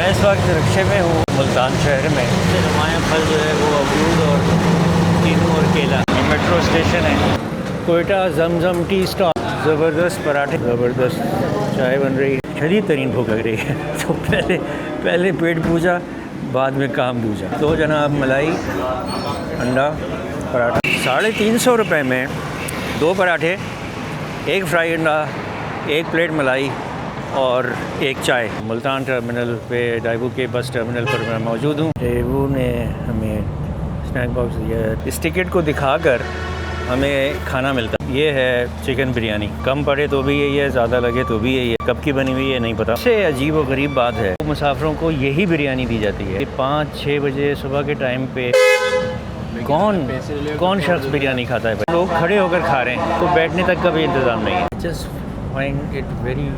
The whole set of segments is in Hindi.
मैं इस वक्त रिक्शे में हूँ मुल्तान शहर में। इससे नुमाया फल जो है वो अमरूद और तीनों और केला। मेट्रो स्टेशन है। कोयटा जमजम टी स्टॉल, ज़बरदस्त पराठे, ज़बरदस्त चाय बन रही है। शदीद तरीन भूख लग रही है तो पहले पेट पूजा, बाद में काम पूजा। तो जनाब मलाई अंडा पराठा 350 रुपये में 2 पराठे, 1 फ्राई अंडा, 1 प्लेट मलाई और 1 चाय। मुल्तान टर्मिनल पे डाइवू के बस टर्मिनल पर मैं मौजूद हूँ। डाइवू ने हमें स्नैक बॉक्स दिया है। इस टिकट को दिखाकर हमें खाना मिलता है। ये है चिकन बिरयानी। कम पड़े तो भी यही है, ज़्यादा लगे तो भी यही है। कब की बनी हुई है नहीं पता। सबसे अजीब और गरीब बात है मुसाफिरों को यही बिरयानी दी जाती है। 5-6 बजे सुबह के टाइम पे कौन शख्स बिरयानी खाता है? लोग खड़े होकर खा रहे हैं, तो बैठने तक का भी इंतज़ाम नहीं है। Just find it very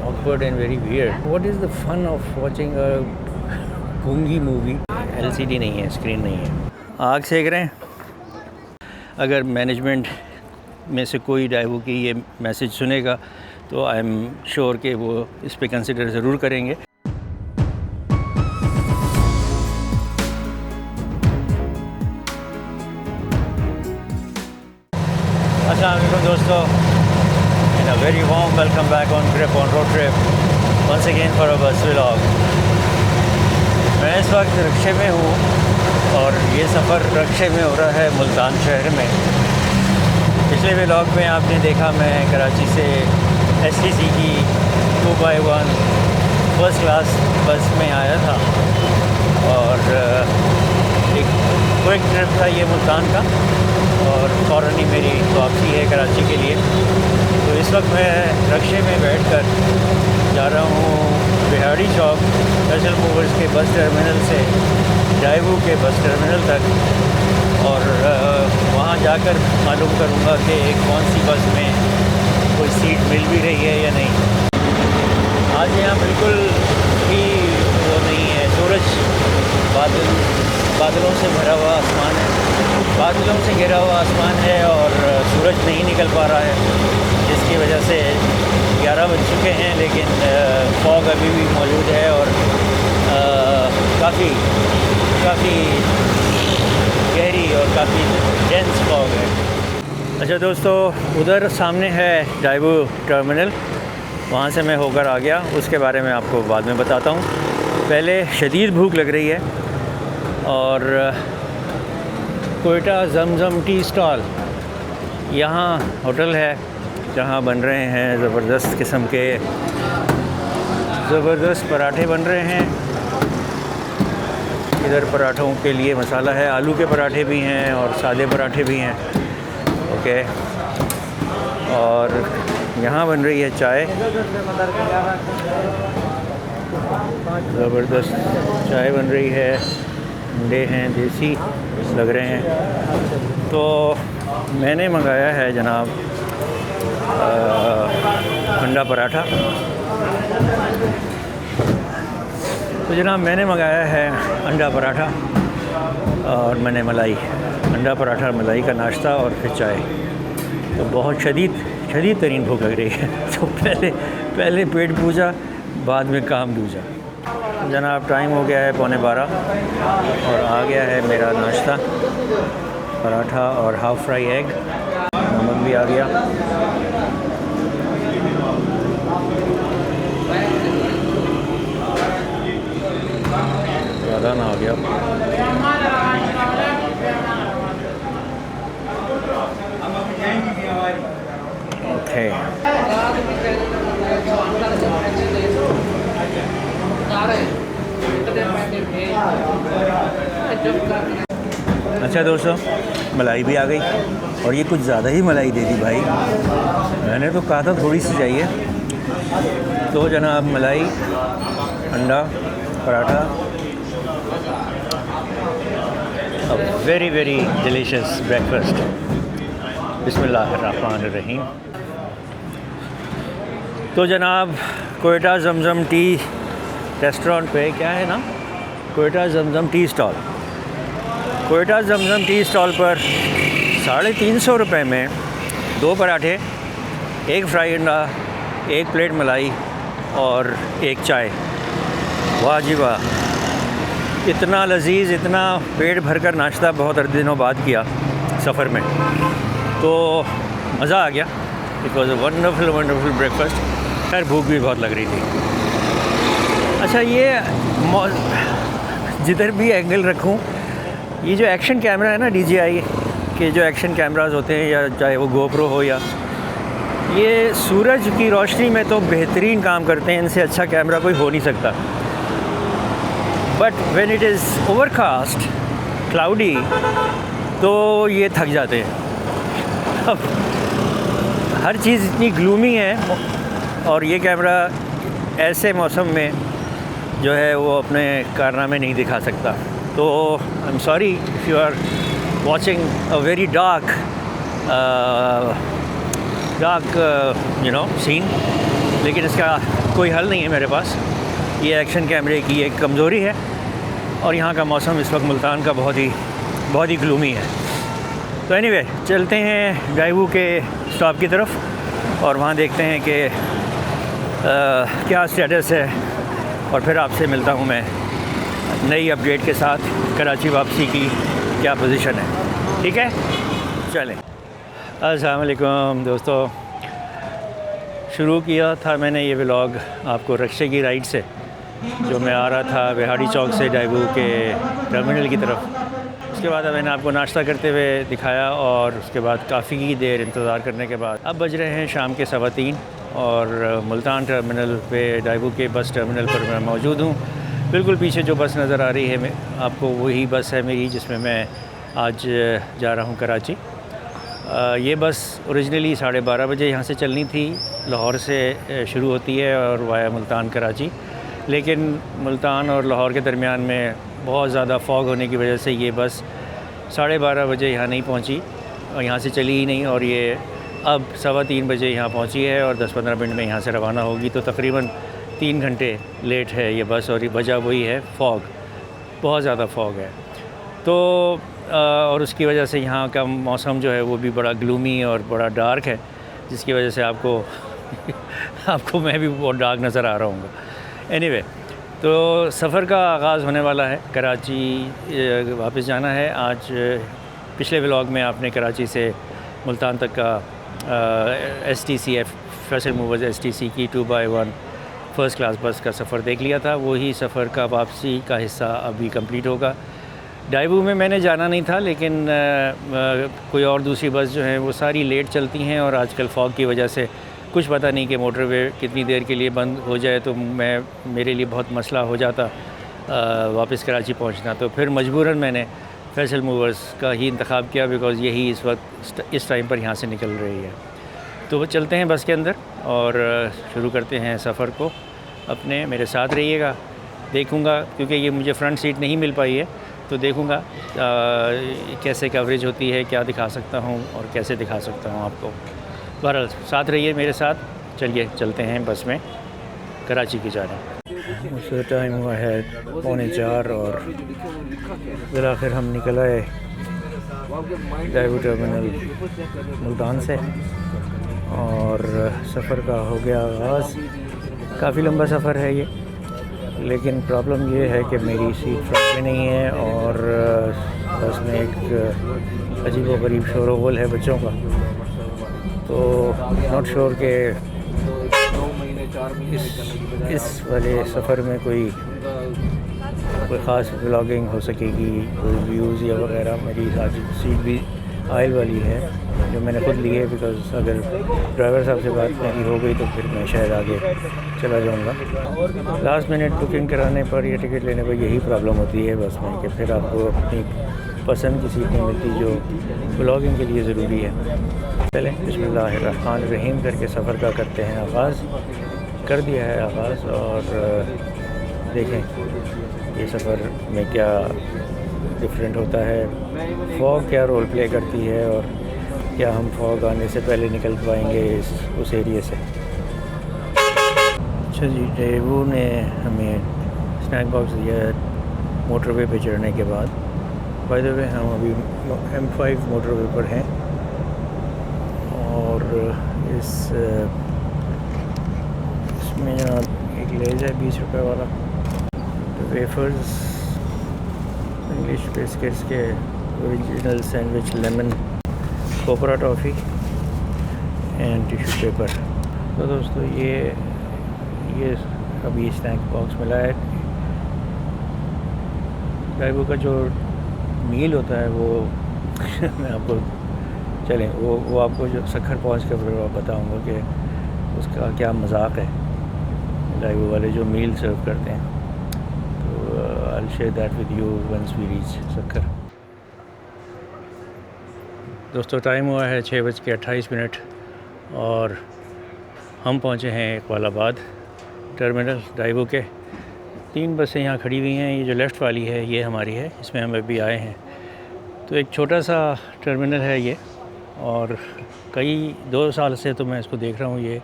awkward and very weird. What is the fun of watching a गूंगी मूवी? LCD नहीं है, स्क्रीन नहीं है। आग सेक रहे हैं। अगर मैनेजमेंट में से कोई डाइवू की ये मैसेज सुनेगा तो आई एम श्योर कि वो इस पे कंसिडर ज़रूर करेंगे। अस्सलाम वालेकुम दोस्तों, in a very warm welcome back on trip on road trip once again for a bus vlog. मैं इस वक्त रिक्शे में हूँ और ये सफ़र रिक्शे में हो रहा है मुल्तान शहर में। पिछले व्लॉग में आपने देखा मैं कराची से STC की 2x1 फर्स्ट क्लास बस में आया था और एक क्विक ट्रिप था ये मुल्तान का और फ़ौरन ही मेरी वापसी है कराची के लिए। तो इस वक्त मैं रिक्शे में बैठकर जा रहा हूँ बिहाड़ी चौक स्पेशल मूवर्स के बस टर्मिनल से डाइवू के बस टर्मिनल तक और वहाँ जाकर मालूम करूँगा कि कौन सी बस में कोई सीट मिल भी रही है या नहीं। आज यहाँ बिल्कुल भी वो नहीं है, सूरज बादलों से भरा हुआ आसमान है, बादलों से घिरा हुआ आसमान है और सूरज नहीं निकल पा रहा है, जिसकी वजह से 11 बज चुके हैं लेकिन फॉग अभी भी मौजूद है और काफ़ी गहरी और काफ़ी डेंस फॉग है। अच्छा दोस्तों, उधर सामने है डाइवू टर्मिनल, वहाँ से मैं होकर आ गया, उसके बारे में आपको बाद में बताता हूँ। पहले शदीद भूख लग रही है और कोयटा जमजम टी स्टॉल, यहाँ होटल है जहाँ बन रहे हैं ज़बरदस्त किस्म के ज़बरदस्त पराठे बन रहे हैं। इधर पराठों के लिए मसाला है, आलू के पराठे भी हैं और सादे पराठे भी हैं। ओके, और यहाँ बन रही है चाय, ज़बरदस्त चाय बन रही है। अंडे हैं, देसी लग रहे हैं। तो मैंने मंगाया है जनाब अंडा पराठा। तो जनाब मैंने मंगाया है अंडा पराठा और मैंने मलाई, अंडा पराठा मलाई का नाश्ता और फिर चाय। तो बहुत शदीद तरीन भूख लग रही है तो पहले पेट पूजा, बाद में काम दूजा। जनाब टाइम हो गया है 11:15 और आ गया है मेरा नाश्ता, पराठा और हाफ़ फ्राई एग। नमक भी आ गया। ज़्यादा ना आ गया। ओके, अच्छा दोस्तों, मलाई भी आ गई और ये कुछ ज़्यादा ही मलाई दे दी भाई। मैंने तो कहा था थोड़ी सी चाहिए। तो जनाब मलाई अंडा पराठा, वेरी डिलीशियस ब्रेकफास्ट। बिस्मिल्लाहिर्रहमानिर्रहीम। तो जनाब कोयटा जमजम टी रेस्टोरेंट पे क्या है ना, कोयटा जमजम टी स्टॉल। कोयटा जमजम टी स्टॉल पर 350 रुपये में 2 पराठे, 1 फ्राई अंडा, 1 प्लेट मलाई और 1 चाय। वाह जी वाह, इतना लजीज, इतना पेट भरकर नाश्ता बहुत दिनों बाद किया सफ़र में, तो मज़ा आ गया। It was a wonderful breakfast. खैर भूख भी बहुत लग रही थी। अच्छा, ये जिधर भी एंगल रखूं, ये जो एक्शन कैमरा है ना, DJI के जो एक्शन कैमरास होते हैं, या चाहे वो GoPro हो, या ये सूरज की रोशनी में तो बेहतरीन काम करते हैं। इनसे अच्छा कैमरा कोई हो नहीं सकता। But when it is overcast, cloudy, तो ये थक जाते हैं। अब हर चीज़ इतनी ग्लूमी है, और ये कैमरा ऐसे मौसम में जो है वो अपने कारनामे नहीं दिखा सकता। तो I am sorry if you are watching a very dark scene, लेकिन इसका कोई हल नहीं है मेरे पास। ये एक्शन कैमरे की एक कमज़ोरी है, और यहाँ का मौसम इस वक्त मुल्तान का बहुत ही ग्लूमी है। तो एनीवे, चलते हैं डाइवू के स्टॉप की तरफ, और वहाँ देखते हैं कि क्या स्टेटस है, और फिर आपसे मिलता हूँ मैं नई अपडेट के साथ। कराची वापसी की क्या पोजीशन है, ठीक है? चलें। अस्सलाम वालेकुम दोस्तों, शुरू किया था मैंने ये व्लॉग आपको रक्शे की राइड से, जो मैं आ रहा था बिहाड़ी चौक से डाइवू के टर्मिनल की तरफ। उसके बाद मैंने आपको नाश्ता करते हुए दिखाया, और उसके बाद काफ़ी देर इंतज़ार करने के बाद अब बज रहे हैं शाम के 3:15, और मुल्तान टर्मिनल पे, डाइवू के बस टर्मिनल पर मैं मौजूद हूँ। बिल्कुल पीछे जो बस नज़र आ रही है आपको, वही बस है मेरी, जिसमें मैं आज जा रहा हूँ कराची। ये बस ओरिजिनली 12:30 बजे यहाँ से चलनी थी, लाहौर से शुरू होती है और वाया मुल्तान कराची। लेकिन मुल्तान और लाहौर के दरमियान में बहुत ज़्यादा फॉग होने की वजह से ये बस 12:30 बजे यहाँ नहीं पहुँची, और यहाँ से चली ही नहीं, और ये अब 3:15 बजे यहाँ पहुँची है, और 10-15 मिनट में यहाँ से रवाना होगी। तो तकरीबन 3 घंटे लेट है ये बस, और ये वजह वही है फॉग, बहुत ज़्यादा फॉग है। तो और उसकी वजह से यहाँ का मौसम जो है वो भी बड़ा ग्लूमी और बड़ा डार्क है, जिसकी वजह से आपको मैं भी बहुत डार्क नज़र आ रहा हूँ। एनीवे, तो सफ़र का आगाज़ होने वाला है। कराची वापस जाना है आज। पिछले व्लॉग में आपने कराची से मुल्तान तक का STCF फैसल मूवर्स STC की 2x1 फ़र्स्ट क्लास बस का सफ़र देख लिया था। वही सफ़र का वापसी का हिस्सा अभी कंप्लीट होगा। डाइवू में मैंने जाना नहीं था, लेकिन कोई और दूसरी बस जो है वो सारी लेट चलती हैं, और आजकल फॉग की वजह से कुछ पता नहीं कि मोटरवे कितनी देर के लिए बंद हो जाए, तो मेरे लिए बहुत मसला हो जाता वापस कराची पहुंचना। तो फिर मजबूरन मैंने फैसल मूवर्स का ही इंतखाब किया, बिकॉज़ यही इस वक्त इस टाइम पर यहाँ से निकल रही है। तो वो चलते हैं बस के अंदर और शुरू करते हैं सफ़र को अपने। मेरे साथ रहिएगा। देखूँगा, क्योंकि ये मुझे फ्रंट सीट नहीं मिल पाई है, तो देखूँगा कैसे कवरेज होती है, क्या दिखा सकता हूँ और कैसे दिखा सकता हूँ आपको। बहरहाल साथ रहिए मेरे साथ। चलिए चलते हैं बस में कराची की जानिब। मुझसे टाइम हुआ है 3:45 और फिर आखिर हम निकल आए डाइवू टर्मिनल मुल्तान से, और सफ़र का हो गया आगाज़। काफ़ी लंबा सफ़र है ये, लेकिन प्रॉब्लम ये है कि मेरी सीट फ्रंट में नहीं है, और बस में एक अजीब व गरीब शोर व गुल है बच्चों का। तो नॉट श्योर कि इस वाले सफ़र में कोई ख़ास व्लॉगिंग हो सकेगी, कोई व्यूज़ या वगैरह। मेरी आज सीट भी आयल वाली है, जो मैंने ख़ुद ली है, बिकॉज़ अगर ड्राइवर साहब से बात मेरी हो गई तो फिर मैं शायद आगे चला जाऊंगा। लास्ट मिनट बुकिंग कराने पर या टिकट लेने पर यही प्रॉब्लम होती है बस में, कि फिर आपको अपनी पसंद की सीट नहीं मिलती, जो व्लॉगिंग के लिए ज़रूरी है। चलें बिस्मिल्लाहिर्रहमानिर्रहीम करके सफ़र का करते हैं आगाज़। कर दिया है आगाज़, और देखें ये सफ़र में क्या डिफरेंट होता है, फॉग क्या रोल प्ले करती है, और क्या हम फॉग आने से पहले निकल पाएंगे उस एरिया से। अच्छा जी, डाइवू ने हमें स्नैक बॉक्स दिया है मोटरवे पे चढ़ने के बाद। बाय द वे हम अभी M5 मोटरवे पर हैं, और इसमें एक लेज है 20 रुपये वाला, वेफर्स, इंग्लिश बिस्किट्स के ओरिजिनल सैंडविच, लेमन, कोपरा टॉफ़ी एंड टिश्यू पेपर। तो दोस्तों ये अभी स्नैक बॉक्स मिला है। डाइवो का जो मील होता है वो मैं आपको चलें वो आपको जो सखर पहुंच कर बताऊंगा कि उसका क्या मजाक है, डाइवो वाले जो मील सर्व करते हैं। तो I share that with you once we reach सखर। दोस्तों टाइम हुआ है 6:28 और हम पहुंचे हैं इकबालाबाद टर्मिनल डाइवो के। 3 बसें यहाँ खड़ी हुई हैं। ये जो लेफ़्ट वाली है ये हमारी है, इसमें हम अभी आए हैं। तो एक छोटा सा टर्मिनल है ये, और 2 साल से तो मैं इसको देख रहा हूँ। ये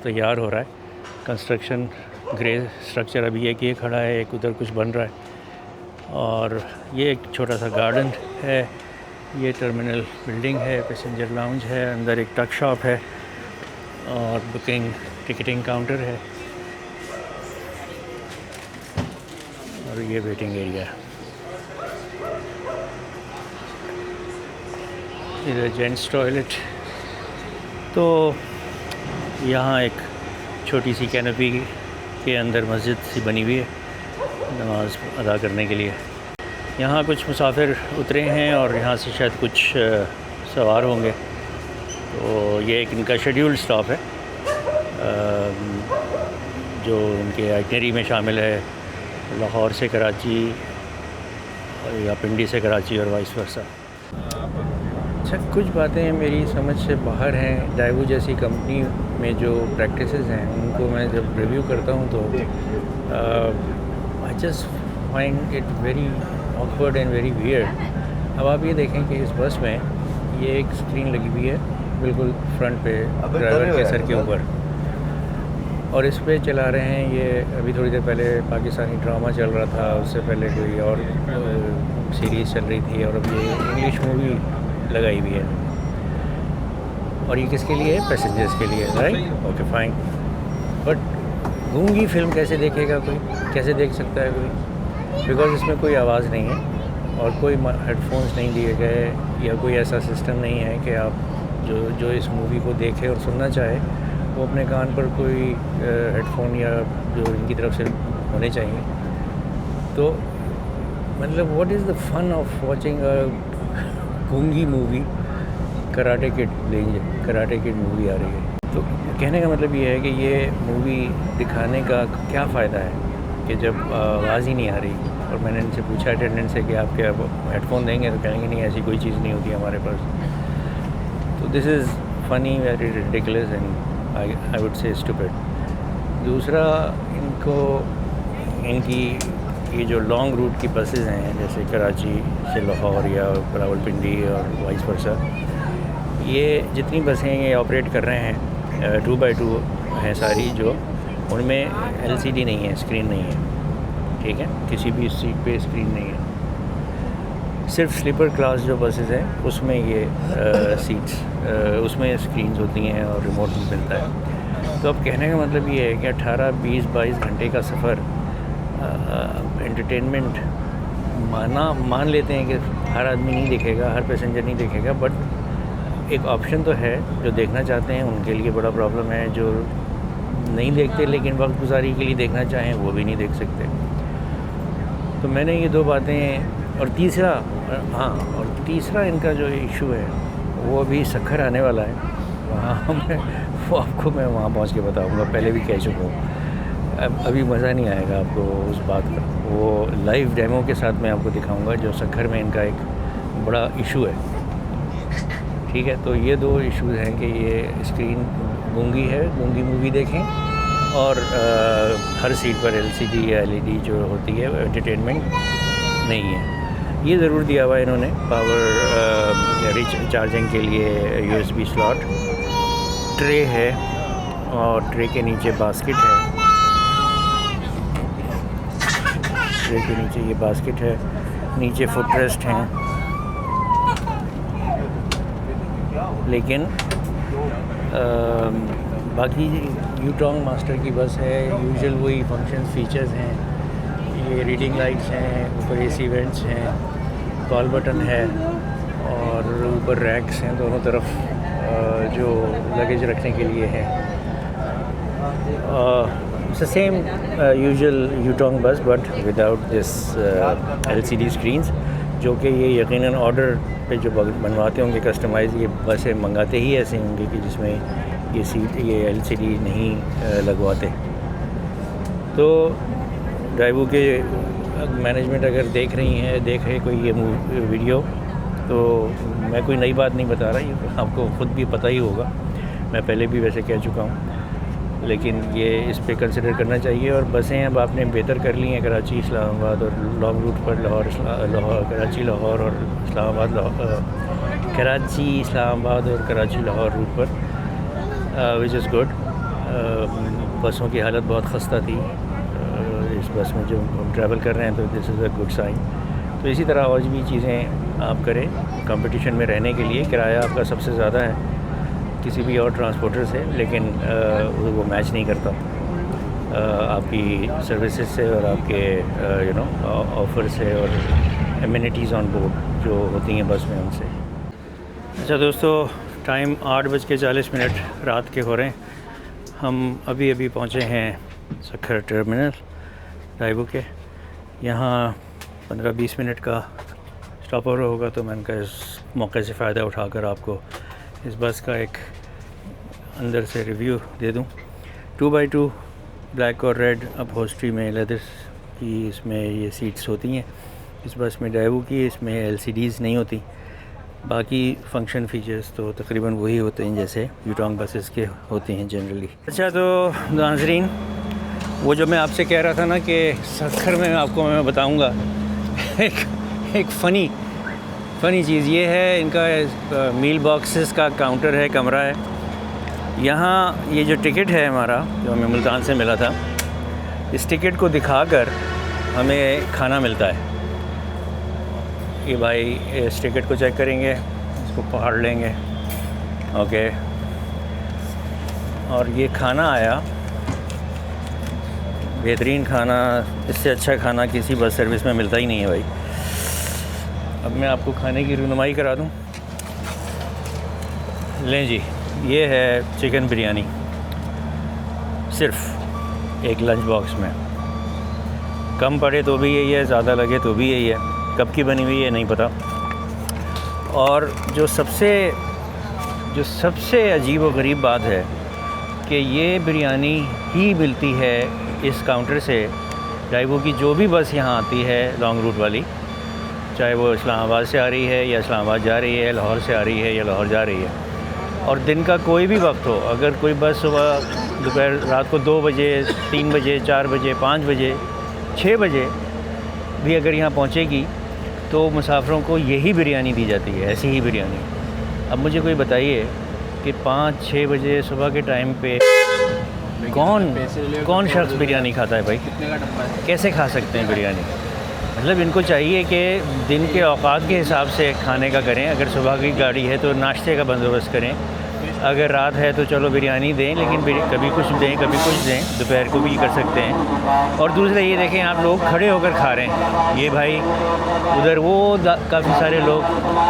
तैयार हो रहा है, कंस्ट्रक्शन ग्रे स्ट्रक्चर अभी एक ये खड़ा है, एक उधर कुछ बन रहा है। और ये एक छोटा सा गार्डन है, ये टर्मिनल बिल्डिंग है, पैसेंजर लाउंज है, अंदर एक टक शॉप है और बुकिंग टिकटिंग काउंटर है, और ये वेटिंग एरिया है। इधर जेंट्स टॉयलेट। तो यहाँ एक छोटी सी कैनोपी के अंदर मस्जिद सी बनी हुई है नमाज़ अदा करने के लिए। यहाँ कुछ मुसाफिर उतरे हैं और यहाँ से शायद कुछ सवार होंगे। तो ये एक इनका शेड्यूल्ड स्टॉप है जो इनके आइटनरी में शामिल है, लाहौर से कराची या पिंडी से कराची और वाइस वर्सा। अच्छा, कुछ बातें मेरी समझ से बाहर हैं। डाइवो जैसी कंपनी में जो प्रैक्टिसेस हैं उनको मैं जब रिव्यू करता हूँ तो I just find it very awkward and very weird. अब आप ये देखें कि इस बस में ये एक स्क्रीन लगी हुई है बिल्कुल फ्रंट पे ड्राइवर के सर के ऊपर, और इस पे चला रहे हैं ये। अभी थोड़ी देर पहले पाकिस्तानी ड्रामा चल रहा था, उससे पहले कोई और सीरीज़ चल रही थी, और अब ये इंग्लिश मूवी लगाई हुई है। और ये किसके लिए है? पैसेंजर्स के लिए, राइट? Okay fine. बट गूंगी फिल्म कैसे देखेगा कोई, कैसे देख सकता है कोई? बिकॉज़ इसमें कोई आवाज़ नहीं है और कोई हेडफोन्स नहीं दिए गए, या कोई ऐसा सिस्टम नहीं है कि आप जो इस मूवी को देखे और सुनना चाहे वो अपने कान पर कोई हेडफोन या जो इनकी तरफ से होने चाहिए। तो मतलब what is the fun of watching a गूंगी मूवी? कराटे किड लीजिए, कराटे किड मूवी आ रही है। तो कहने का मतलब ये है कि ये मूवी दिखाने का क्या फ़ायदा है कि जब आवाज़ ही नहीं आ रही। और मैंने इनसे पूछा अटेंडेंट से कि आप क्या हेडफोन देंगे, तो कहेंगे नहीं, ऐसी कोई चीज़ नहीं होती हमारे पास। तो this is funny, very ridiculous and I would say stupid. दूसरा, इनकी ये जो लॉन्ग रूट की बसेस हैं, जैसे कराची से लाहौर या रावलपिंडी और वाइस वर्सा, ये जितनी बसें ये ऑपरेट कर रहे हैं 2x2 हैं सारी, जो उनमें LCD नहीं है, स्क्रीन नहीं है, ठीक है? किसी भी सीट पे स्क्रीन नहीं है। सिर्फ स्लीपर क्लास जो बसेस हैं उसमें ये सीट्स उसमें स्क्रीन्स होती हैं और रिमोट भी मिलता है। तो अब कहने का मतलब ये है कि 18, 20, 22 घंटे का सफ़र एंटरटेनमेंट मान लेते हैं कि हर आदमी नहीं देखेगा, हर पैसेंजर नहीं देखेगा, बट एक ऑप्शन तो है जो देखना चाहते हैं उनके लिए बड़ा प्रॉब्लम है। जो नहीं देखते लेकिन वक्त गुजारी के लिए देखना चाहें वो भी नहीं देख सकते। तो मैंने ये 2 बातें, और तीसरा इनका जो इशू है वो अभी सखर आने वाला है, वहाँ वो आपको मैं वहाँ पहुँच के बताऊँगा, पहले भी कह चुका हूँ। अभी मज़ा नहीं आएगा आपको उस बात का, वो लाइव डेमो के साथ मैं आपको दिखाऊंगा जो सखर में इनका एक बड़ा इशू है, ठीक है? तो ये 2 इश्यूज़ हैं कि ये स्क्रीन गूंगी है, गूंगी मूवी देखें, और हर सीट पर LCD या LED जो होती है एंटरटेनमेंट नहीं है। ये ज़रूर दिया हुआ है इन्होंने पावर चार्जिंग के लिए USB स्लॉट, ट्रे है और ट्रे के नीचे बास्केट है। ट्रे के नीचे ये बास्केट है, नीचे फुटरेस्ट हैं, लेकिन बाकी यूटोंग मास्टर की बस है, यूजुअल वही फंक्शन फीचर्स हैं। ये रीडिंग लाइट्स हैं, ऊपर AC वेंट्स हैं, कॉल बटन है और ऊपर रैक्स हैं दोनों तरफ जो लगेज रखने के लिए हैं। It's the same usual Yutong bus but without this LCD screens, जो कि ये यकीनन ऑर्डर पे जो बनवाते होंगे कस्टमाइज़, ये बसें मंगाते ही ऐसे होंगे कि जिसमें ये LCD नहीं लगवाते। तो ड्राइवो के मैनेजमेंट अगर देख रहे कोई ये वीडियो, तो मैं कोई नई बात नहीं बता रहा, ये आपको ख़ुद भी पता ही होगा, मैं पहले भी वैसे कह चुका हूँ, लेकिन ये इस पे कंसिडर करना चाहिए। और बसें अब आपने बेहतर कर ली हैं, कराची इस्लामाबाद और लॉन्ग रूट पर कराची लाहौर और कराची इस्लामाबाद और कराची लाहौर रूट पर, विच इज़ गुड। बसों की हालत बहुत ख़स्ता थी, इस बस में जो हम ट्रैवल कर रहे हैं, तो this is a good sign. तो इसी तरह और भी चीज़ें आप करें कंपटीशन में रहने के लिए। किराया आपका सबसे ज़्यादा है किसी भी और ट्रांसपोर्टर से, लेकिन वो मैच नहीं करता आपकी सर्विसेज से और आपके ऑफ़र से और एमिनिटीज़ ऑन बोर्ड जो होती हैं बस में उनसे। अच्छा दोस्तों, टाइम 8:40 रात के हो रहे हैं। हम अभी पहुँचे हैं सखर टर्मिनल ड्राइवो के। यहाँ 15-20 मिनट का स्टॉप ओवर होगा, तो मैंने कहा इस मौके से फ़ायदा उठाकर आपको इस बस का एक अंदर से रिव्यू दे दूं। 2x2 ब्लैक और रेड अपहोल्स्ट्री में लेदर की इसमें ये सीट्स होती हैं इस बस में ड्राइवो की। इसमें LCDs नहीं होती, बाकी फंक्शन फ़ीचर्स तो तकरीबन वही होते हैं जैसे यूटोंग बसेस के होते हैं जनरली। अच्छा, तो नाज़रीन, वो जो मैं आपसे कह रहा था ना कि सखर में आपको मैं बताऊंगा एक फ़नी चीज़ ये है, इनका मील बॉक्सेस का काउंटर है, कमरा है। यहाँ ये जो टिकट है हमारा, जो हमें मुल्तान से मिला था, इस टिकट को दिखाकर हमें खाना मिलता है। ये भाई इस टिकट को चेक करेंगे, इसको पकड़ लेंगे, ओके, और ये खाना आया, बेहतरीन खाना। इससे अच्छा खाना किसी बस सर्विस में मिलता ही नहीं है भाई। अब मैं आपको खाने की रहनुमाई करा दूं। लें जी, ये है चिकन बिरयानी, सिर्फ़ एक लंच बॉक्स में। कम पड़े तो भी यही है, ज़्यादा लगे तो भी यही है। कब की बनी हुई है नहीं पता। और जो सबसे अजीब व गरीब बात है कि ये बिरयानी ही मिलती है इस काउंटर से ड्राइवो की जो भी बस यहाँ आती है लॉन्ग रूट वाली, चाहे वो इस्लामाबाद से आ रही है या इस्लामाबाद जा रही है, लाहौर से आ रही है या लाहौर जा रही है। और दिन का कोई भी वक्त हो, अगर कोई बस सुबह दोपहर रात को 2 बजे 3 बजे 4 बजे 5 बजे 6 बजे भी अगर यहाँ पहुँचेगी, तो मुसाफिरों को यही बिरयानी दी जाती है, ऐसी ही बिरयानी। अब मुझे कोई बताइए कि 5-6 बजे सुबह के टाइम पे कौन शख्स बिरयानी खाता है भाई? कैसे खा सकते हैं बिरयानी? मतलब इनको चाहिए कि दिन के औकात के हिसाब से खाने का करें। अगर सुबह की गाड़ी है तो नाश्ते का बंदोबस्त करें, अगर रात है तो चलो बिरयानी दें, लेकिन कभी कुछ दें कभी कुछ दें, दोपहर को भी कर सकते हैं। और दूसरा ये देखें, आप लोग खड़े होकर खा रहे हैं, ये भाई उधर वो काफ़ी सारे लोग,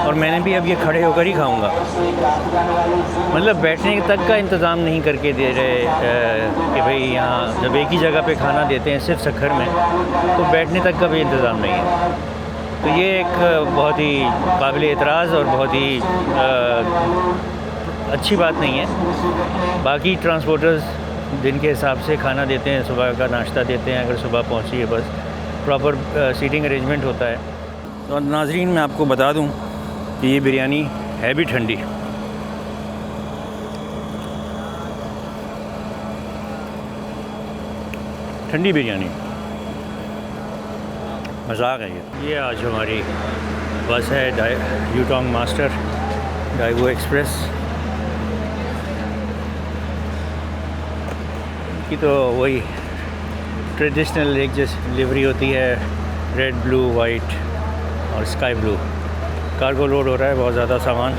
और मैंने भी अब ये खड़े होकर ही खाऊंगा। मतलब बैठने तक का इंतज़ाम नहीं करके दे रहे कि भाई यहाँ जब एक ही जगह पे खाना देते हैं सिर्फ सखर में, तो बैठने तक का भी इंतज़ाम नहीं है। तो ये एक बहुत ही काबिल एतराज़ और बहुत ही अच्छी बात नहीं है। बाकी ट्रांसपोर्टर्स दिन के हिसाब से खाना देते हैं, सुबह का नाश्ता देते हैं। अगर सुबह पहुंची है बस, प्रॉपर सीटिंग अरेंजमेंट होता है। तो नाज़रीन, मैं आपको बता दूं कि ये बिरयानी है भी ठंडी। ठंडी बिरयानी, मज़ाक है ये आज हमारी बस है यूटोंग मास्टर ड्राइवो एक्सप्रेस की। तो वही ट्रेडिशनल एक जैसी लिवरी होती है, रेड ब्लू वाइट और स्काई ब्लू। कार्गो लोड हो रहा है बहुत ज़्यादा सामान,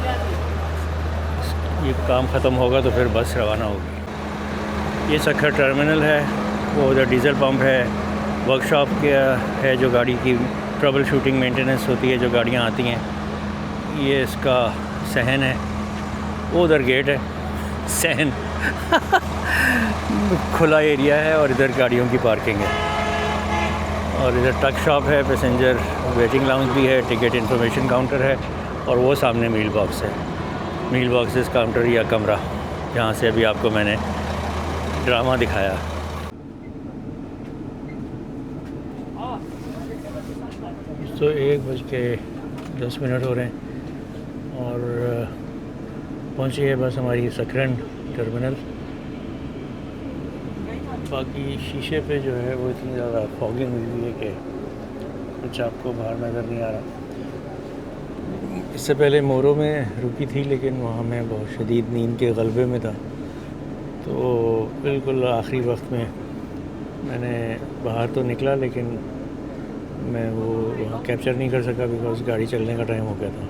ये काम ख़त्म होगा तो फिर बस रवाना होगी। ये सखर टर्मिनल है, वो उधर डीज़ल पंप है, वर्कशॉप के है जो गाड़ी की ट्रबल शूटिंग मेंटेनेंस होती है, जो गाड़ियाँ आती हैं। ये इसका सहन है, वो उधर गेट है, सहन खुला एरिया है, और इधर गाड़ियों की पार्किंग है। और इधर ट्रक शॉप है, पैसेंजर वेटिंग लाउंज भी है, टिकट इन्फॉर्मेशन काउंटर है, और वो सामने मील बॉक्स है, मील बॉक्सेस काउंटर या कमरा, जहाँ से अभी आपको मैंने ड्रामा दिखाया। तो 1:10 हो रहे हैं और पहुँची है बस हमारी सकरन टर्मिनल। बाकी शीशे पे जो है वो इतनी ज़्यादा फॉगिंग हुई हुई है कि कुछ आपको बाहर नज़र नहीं आ रहा। इससे पहले मोरो में रुकी थी, लेकिन वहाँ मैं बहुत शदीद नींद के गलबे में था, तो बिल्कुल आखिरी वक्त में मैंने बाहर तो निकला, लेकिन मैं वो वहाँ कैप्चर नहीं कर सका बिकॉज़ गाड़ी चलने का टाइम हो गया था।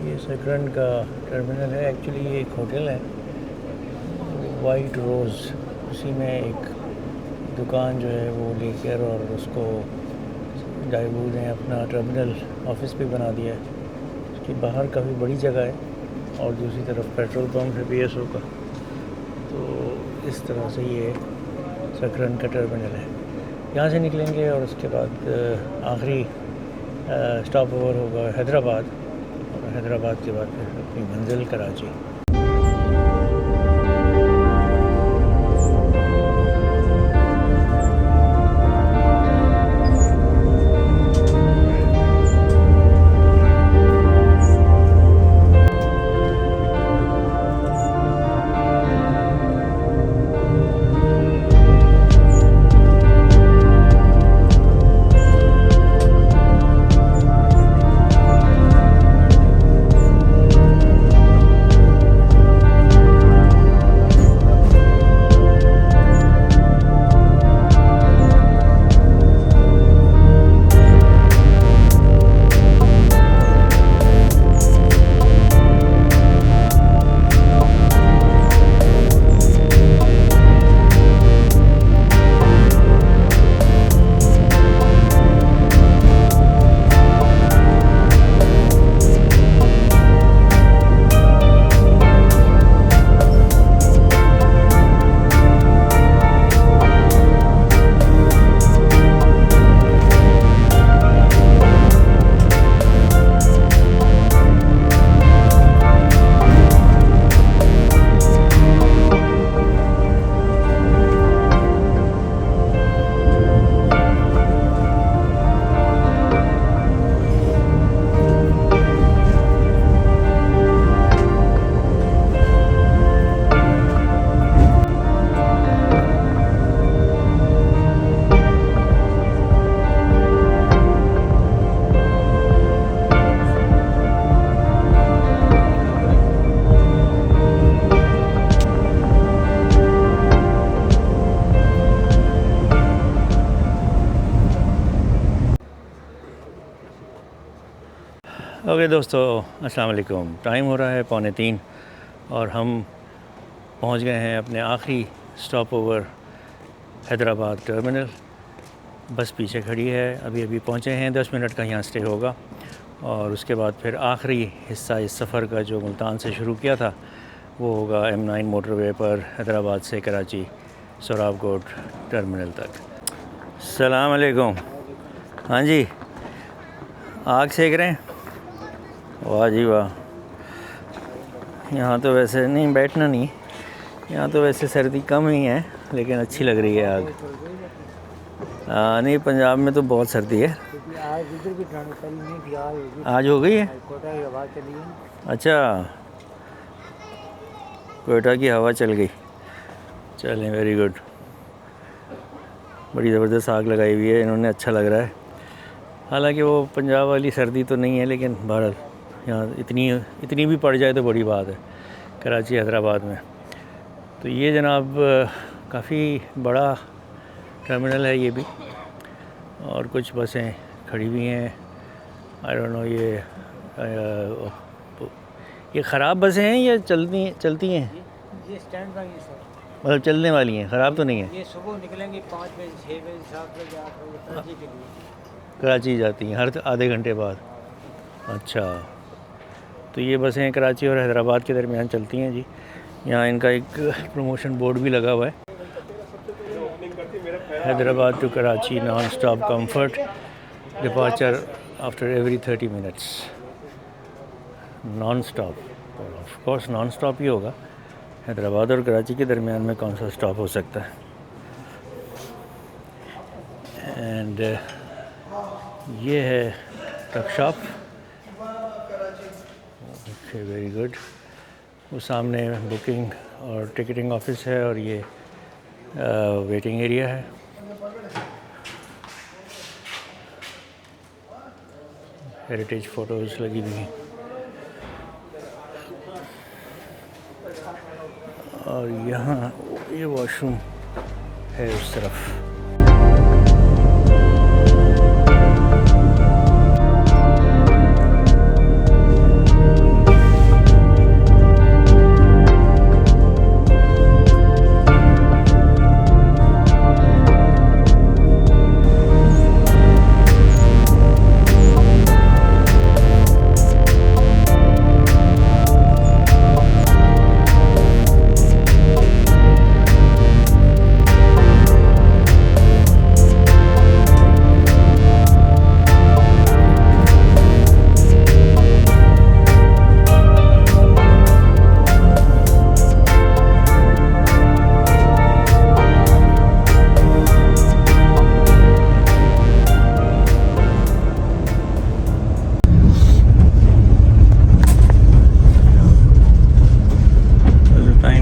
ये सकरन का टर्मिनल है। एक्चुअली ये एक होटल है, वाइट रोज़, उसी में एक दुकान जो है वो लेकर और उसको डाइवूड ने अपना टर्मिनल ऑफिस भी बना दिया है। उसकी बाहर काफ़ी बड़ी जगह है और दूसरी तरफ पेट्रोल पंप है BSO का। तो इस तरह से ये सकरन का टर्मिनल है। यहाँ से निकलेंगे और उसके बाद आखिरी स्टॉप ओवर होगा हैदराबाद, और हैदराबाद के बाद फिर अपनी मंजिल कराची। ओके दोस्तों, अस्सलाम वालेकुम। टाइम हो रहा है 2:45 और हम पहुंच गए हैं अपने आखिरी स्टॉप ओवर हैदराबाद टर्मिनल। बस पीछे खड़ी है, अभी अभी पहुंचे हैं, 10 मिनट का यहाँ स्टे होगा और उसके बाद फिर आखिरी हिस्सा इस सफ़र का जो मुल्तान से शुरू किया था वो होगा M9 मोटरवे पर हैदराबाद से कराची सोराबकोट टर्मिनल तक। सलाम अलैकुम। हाँ जी, आग सेक रहे हैं? वाह जी वाह। यहाँ तो वैसे नहीं, बैठना नहीं, यहाँ तो वैसे सर्दी कम ही है, लेकिन अच्छी लग रही है आग। नहीं, पंजाब में तो बहुत सर्दी है। आज हो गई है? अच्छा, कोयटा की हवा चल गई। चलें, वेरी गुड। बड़ी ज़बरदस्त आग लगाई हुई है इन्होंने, अच्छा लग रहा है। हालांकि वो पंजाब वाली सर्दी तो नहीं है, लेकिन बहरहाल यहाँ इतनी भी पड़ जाए तो बड़ी बात है कराची हैदराबाद में। तो ये जनाब काफ़ी बड़ा टर्मिनल है ये भी, और कुछ बसें खड़ी हुई हैं। आई डोंट नो ये ख़राब बसें हैं या चलती हैं? ये स्टैंड बाई है सर। मतलब चलने वाली हैं, ख़राब तो नहीं है? ये सुबह निकलेंगी 5 बजे, 6 बजे, 7 बजे, 8 बजे कराची के लिए। कराची जाती हैं हर आधे घंटे बाद? अच्छा, तो ये बसें कराची और हैदराबाद के दरमियान चलती हैं जी। यहाँ इनका एक प्रमोशन बोर्ड भी लगा हुआ है, Hyderabad to Karachi non stop comfort, departure after every 30 minutes. Non stop, of course non stop ही होगा, हैदराबाद और कराची के दरमियान में कौन सा स्टॉप हो सकता है। एंड ये है truck shop. Okay, very good. वो सामने बुकिंग और टिकटिंग ऑफिस है और ये वेटिंग एरिया है। हेरिटेज फ़ोटोज़ लगी हुई हैं और यहाँ ये वॉशरूम है उस तरफ।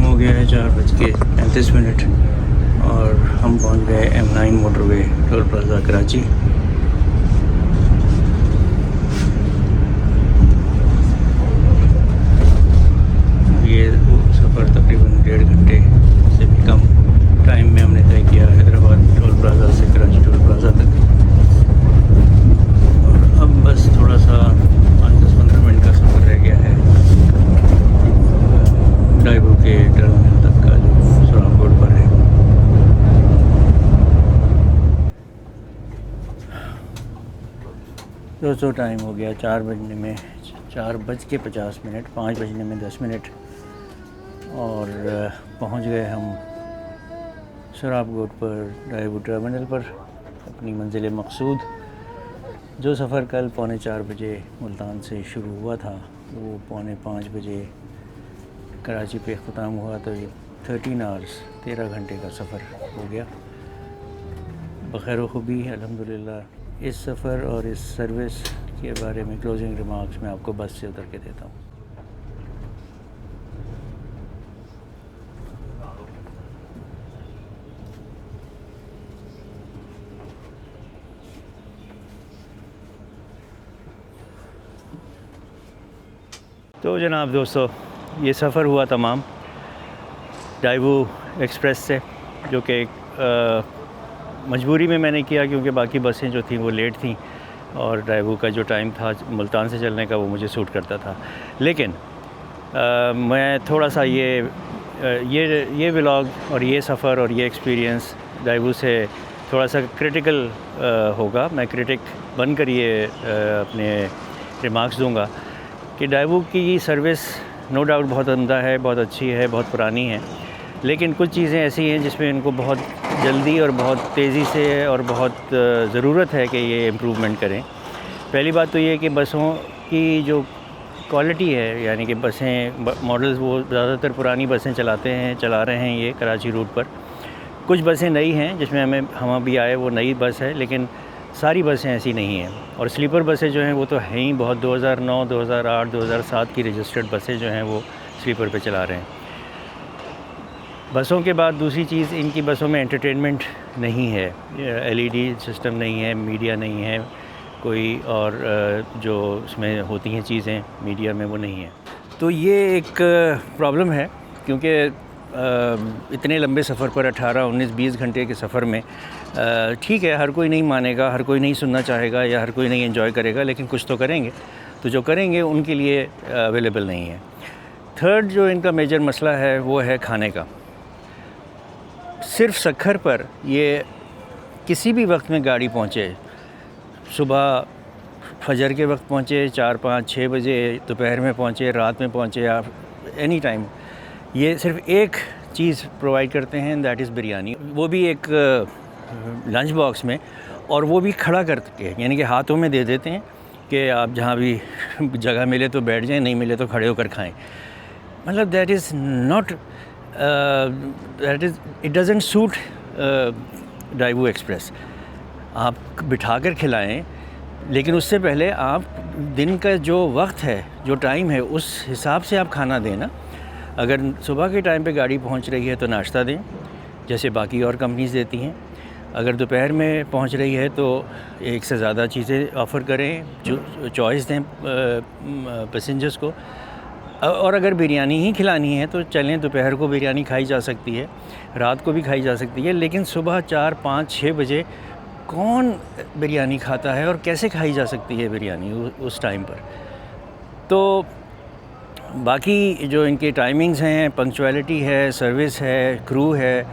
हो गया है 4:35 और हम पहुंच गए M9 motorway toll plaza Karachi. ये सफ़र तकरीबन 1.5 घंटे से भी कम टाइम में हमने तय किया हैदराबाद टोल प्लाज़ा से कराची टोल प्लाज़ा तक। और अब बस थोड़ा सा 5-10-15 मिनट का सफ़र रह गया है डाइवो के टर्मिनल तक का, जो सुराब रोड पर है। दोस्तों टाइम हो गया 4 बजने में 4:50, 5 बजने में 10 मिनट और पहुंच गए हम सुराब रोड पर डाइवो टर्मिनल पर अपनी मंजिल मकसूद। जो सफ़र कल 4:45 बजे मुल्तान से शुरू हुआ था वो 4:45 बजे कराची पे ख़त्म हुआ, तो ये 13 आवर्स 13 घंटे का सफ़र हो गया बख़ैर ख़ूबी अल्हम्दुलिल्लाह। इस सफ़र और इस सर्विस के बारे में क्लोजिंग रिमार्क्स मैं आपको बस से उतर के देता हूँ। तो जनाब दोस्तों, ये सफ़र हुआ तमाम डाइवो एक्सप्रेस से, जो कि मजबूरी में मैंने किया क्योंकि बाकी बसें जो थीं वो लेट थीं और डाइवो का जो टाइम था मुल्तान से चलने का वो मुझे सूट करता था। लेकिन मैं थोड़ा सा ये व्लॉग और ये सफ़र और ये एक्सपीरियंस डाइवो से थोड़ा सा क्रिटिकल होगा। मैं क्रिटिक बनकर ये अपने रिमार्क्स दूंगा कि डाइवो की सर्विस नो डाउट बहुत उम्दा है, बहुत अच्छी है, बहुत पुरानी है, लेकिन कुछ चीज़ें ऐसी हैं जिसमें इनको बहुत जल्दी और बहुत तेज़ी से और बहुत ज़रूरत है कि ये इम्प्रूवमेंट करें। पहली बात तो ये कि बसों की जो क्वालिटी है, यानी कि बसें मॉडल्स वो ज़्यादातर पुरानी बसें चला रहे हैं ये कराची रूट पर। कुछ बसें नई हैं जिसमें हम अभी आए वो नई बस है, लेकिन सारी बसें ऐसी नहीं हैं। और स्लीपर बसें जो हैं वो तो हैं ही बहुत, 2009, 2008, 2007 की रजिस्टर्ड बसें जो हैं वो स्लीपर पे चला रहे हैं। बसों के बाद दूसरी चीज़, इनकी बसों में एंटरटेनमेंट नहीं है, LED सिस्टम नहीं है, मीडिया नहीं है कोई, और जो उसमें होती हैं चीज़ें मीडिया में वो नहीं है। तो ये एक प्रॉब्लम है क्योंकि इतने लंबे सफ़र पर 18, 19, 20 घंटे के सफ़र में ठीक है, हर कोई नहीं मानेगा, हर कोई नहीं सुनना चाहेगा या हर कोई नहीं एंजॉय करेगा, लेकिन कुछ तो करेंगे। तो जो करेंगे उनके लिए अवेलेबल नहीं है। थर्ड जो इनका मेजर मसला है वो है खाने का। सिर्फ सक्खर पर ये किसी भी वक्त में गाड़ी पहुँचे, सुबह फजर के वक्त पहुँचे, 4, 5, 6 बजे, दोपहर में पहुँचे, रात में पहुँचे, या एनी टाइम, ये सिर्फ एक चीज़ प्रोवाइड करते हैं, दैट इज़ बिरयानी। वो भी एक लंच बॉक्स में, और वो भी खड़ा करके, यानी कि हाथों में दे देते हैं कि आप जहाँ भी जगह मिले तो बैठ जाएं, नहीं मिले तो खड़े होकर खाएं। मतलब that is not, that is, it doesn't suit ड्राइवो एक्सप्रेस। आप बिठा कर खिलाएँ, लेकिन उससे पहले आप दिन का जो वक्त है, जो टाइम है, उस हिसाब से आप खाना दें ना। अगर सुबह के टाइम पे गाड़ी पहुंच रही है तो नाश्ता दें, जैसे बाकी और कंपनीज़ देती हैं। अगर दोपहर में पहुंच रही है तो एक से ज़्यादा चीज़ें ऑफ़र करें, जो चॉइस दें पैसेंजर्स को। और अगर बिरयानी ही खिलानी है तो चलें, दोपहर को बिरयानी खाई जा सकती है, रात को भी खाई जा सकती है, लेकिन सुबह 4, 5, 6 बजे कौन बिरयानी खाता है और कैसे खाई जा सकती है बिरयानी उस टाइम पर। तो बाकी जो इनके टाइमिंग्स हैं, पंक्चुअलिटी है, सर्विस है, क्रू है,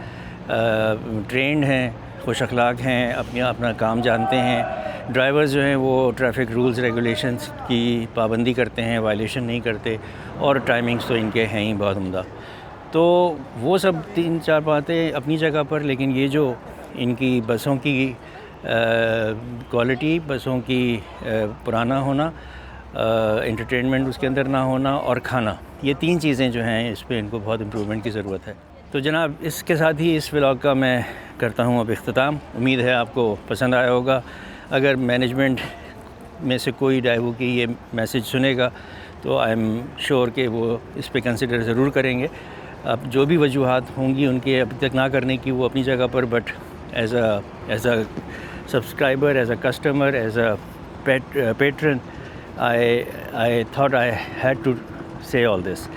ट्रेंड हैं, खुश अखलाक हैं, अपना काम जानते हैं। ड्राइवर्स जो हैं वो ट्रैफिक रूल्स रेगुलेशंस की पाबंदी करते हैं, वायलेशन नहीं करते, और टाइमिंग्स तो इनके हैं ही बहुत उम्दा। तो वो सब 3-4 बातें अपनी जगह पर, लेकिन ये जो इनकी बसों की क्वालिटी, बसों की पुराना होना, एंटरटेनमेंट उसके अंदर ना होना, और खाना, ये 3 चीज़ें जो हैं इस पे इनको बहुत इम्प्रूवमेंट की ज़रूरत है। तो जनाब, इसके साथ ही इस व्लॉग का मैं करता हूँ अब इख्तिताम। उम्मीद है आपको पसंद आया होगा। अगर मैनेजमेंट में से कोई ड्राइवो की ये मैसेज सुनेगा तो आई एम श्योर कि वो इस पे कंसिडर ज़रूर करेंगे। अब जो भी वजूहात होंगी उनके अभी तक ना करने की, वो अपनी जगह पर, but as a subscriber, as a customer, as a patron, I thought I had to say all this.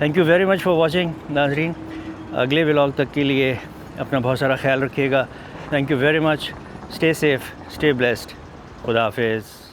Thank you very much for watching, नाज़रीन। अगले व्लॉग तक के लिए अपना बहुत सारा ख्याल रखिएगा। Thank you very much. Stay safe, stay blessed. खुदा हाफिज़।